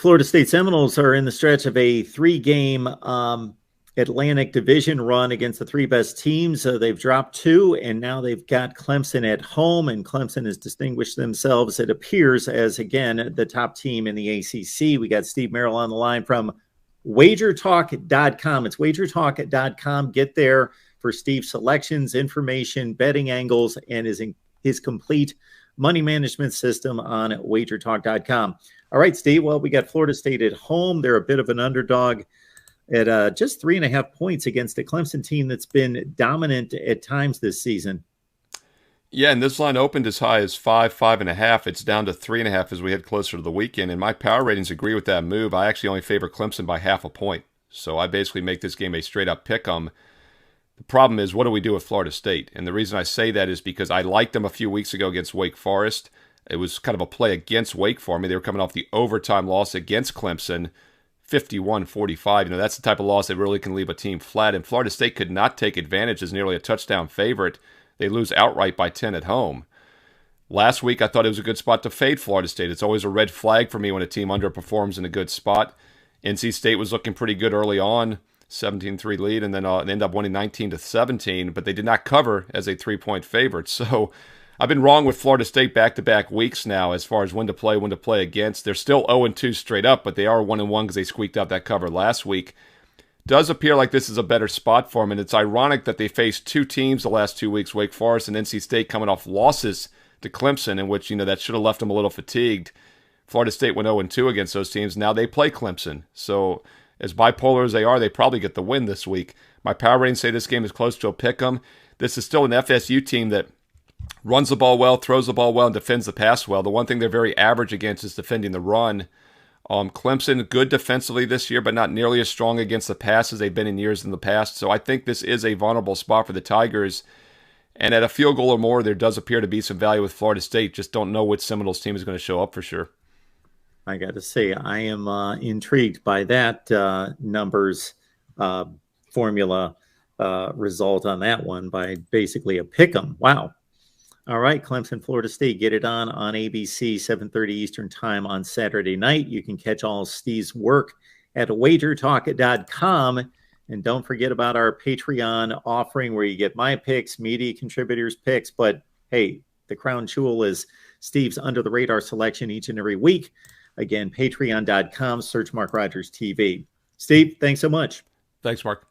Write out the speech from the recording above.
Florida State Seminoles are in the stretch of a three-game Atlantic Division run against the three best teams. They've dropped two, and now they've got Clemson at home, and Clemson has distinguished themselves, it appears, as, again, the top team in the ACC. We got Steve Merrill on the line from WagerTalk.com. It's WagerTalk.com. Get there for Steve's selections, information, betting angles, and his complete money management system on WagerTalk.com. All right, Steve. Well, we got Florida State at home. They're a bit of an underdog at just 3.5 points against a Clemson team that's been dominant at times this season. Yeah, and this line opened as high as 5.5. It's down to 3.5 as we head closer to the weekend. And my power ratings agree with that move. I actually only favor Clemson by 0.5 point. So I basically make this game a straight-up pick-'em. The problem is, what do we do with Florida State? And the reason I say that is because I liked them a few weeks ago against Wake Forest. It was kind of a play against Wake for me. They were coming off the overtime loss against Clemson, 51-45. That's the type of loss that really can leave a team flat. And Florida State could not take advantage as nearly a touchdown favorite. They lose outright by 10 at home. Last week, I thought it was a good spot to fade Florida State. It's always a red flag for me when a team underperforms in a good spot. NC State was looking pretty good early on, 17-3 lead, and then they ended up winning 19-17, but they did not cover as a 3-point favorite. So I've been wrong with Florida State back-to-back weeks now as far as when to play against. They're still 0-2 straight up, but they are 1-1 because they squeaked out that cover last week. Does appear like this is a better spot for them, and it's ironic that they faced two teams the last 2 weeks, Wake Forest and NC State, coming off losses to Clemson, in which, that should have left them a little fatigued. Florida State went 0-2 against those teams. Now they play Clemson. So as bipolar as they are, they probably get the win this week. My power ratings say this game is close to a pick-'em. This is still an FSU team that runs the ball well, throws the ball well, and defends the pass well. The one thing they're very average against is defending the run. Clemson, good defensively this year, but not nearly as strong against the pass as they've been in years in the past. So I think this is a vulnerable spot for the Tigers. And at a field goal or more, there does appear to be some value with Florida State. Just don't know which Seminoles team is going to show up for sure. I got to say, I am intrigued by that numbers formula result on that one by basically a pick-'em. Wow. All right, Clemson, Florida State, get it on ABC, 7:30 Eastern time on Saturday night. You can catch all Steve's work at wagertalk.com. And don't forget about our Patreon offering where you get my picks, media contributors' picks. But, hey, the crown jewel is Steve's under-the-radar selection each and every week. Again, patreon.com, search Mark Rogers TV. Steve, thanks so much. Thanks, Mark.